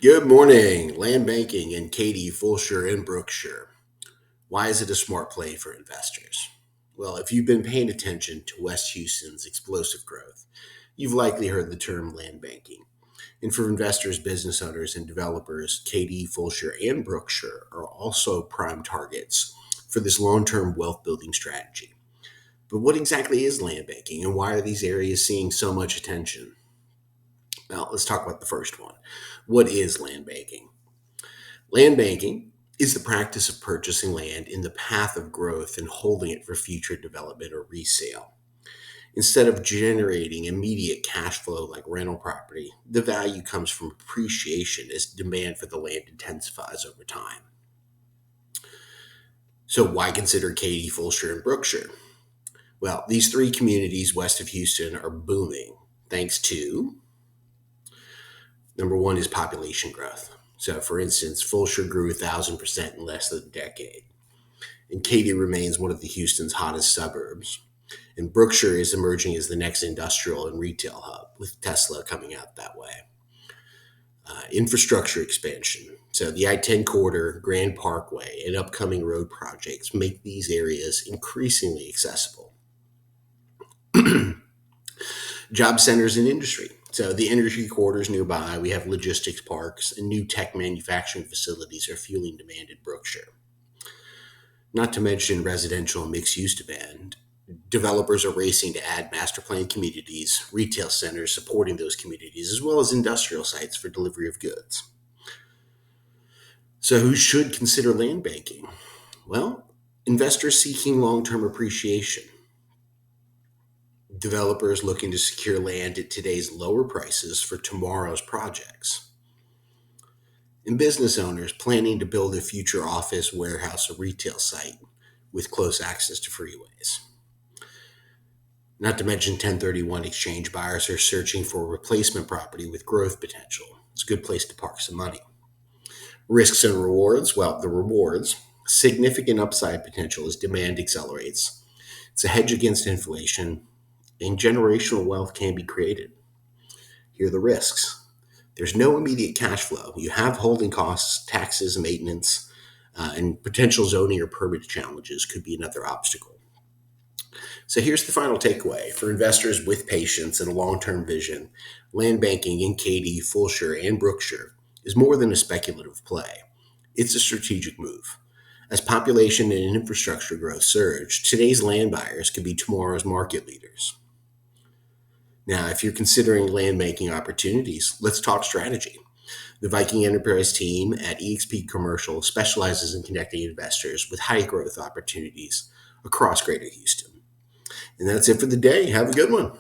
Good morning. Land banking in Katy, Fulshear, and Brookshire. Why is it a smart play for investors? Well, if you've been paying attention to West Houston's explosive growth, you've likely heard the term land banking. And for investors, business owners, and developers, Katy, Fulshear, and Brookshire are also prime targets for this long term wealth building strategy. But what exactly is land banking, and why are these areas seeing so much attention? Now, let's talk about the first one. What is land banking? Land banking is the practice of purchasing land in the path of growth and holding it for future development or resale. Instead of generating immediate cash flow like rental property, the value comes from appreciation as demand for the land intensifies over time. So, why consider Katy, Fulshear, and Brookshire? Well, these three communities west of Houston are booming thanks to number one is population growth. So, for instance, Fulshear grew 1,000% in less than a decade. And Katy remains one of the Houston's hottest suburbs. And Brookshire is emerging as the next industrial and retail hub, with Tesla coming out that way. Infrastructure expansion. So the I-10 corridor, Grand Parkway, and upcoming road projects make these areas increasingly accessible. Job centers and industry. So the energy corridors nearby, we have logistics parks, and new tech manufacturing facilities are fueling demand in Brookshire. Not to mention residential and mixed use demand. Developers are racing to add master plan communities, retail centers supporting those communities, as well as industrial sites for delivery of goods. So, who should consider land banking? Well, investors seeking long term appreciation, developers looking to secure land at today's lower prices for tomorrow's projects, and business owners planning to build a future office, warehouse, or retail site with close access to freeways. Not to mention 1031 exchange buyers are searching for a replacement property with growth potential. It's a good place to park some money. Risks and rewards. Well, the rewards, significant upside potential as demand accelerates. It's a hedge against inflation, and generational wealth can be created. Here are the risks. There's no immediate cash flow. You have holding costs, taxes, maintenance, and potential zoning or permit challenges could be another obstacle. So here's the final takeaway. For investors with patience and a long term vision, land banking in Katy, Fulshear, and Brookshire is more than a speculative play. It's a strategic move. As population and infrastructure growth surge, today's land buyers could be tomorrow's market leaders. Now, if you're considering land banking opportunities, let's talk strategy. The Viking Enterprise team at eXp Commercial specializes in connecting investors with high growth opportunities across Greater Houston. And that's it for the day. Have a good one.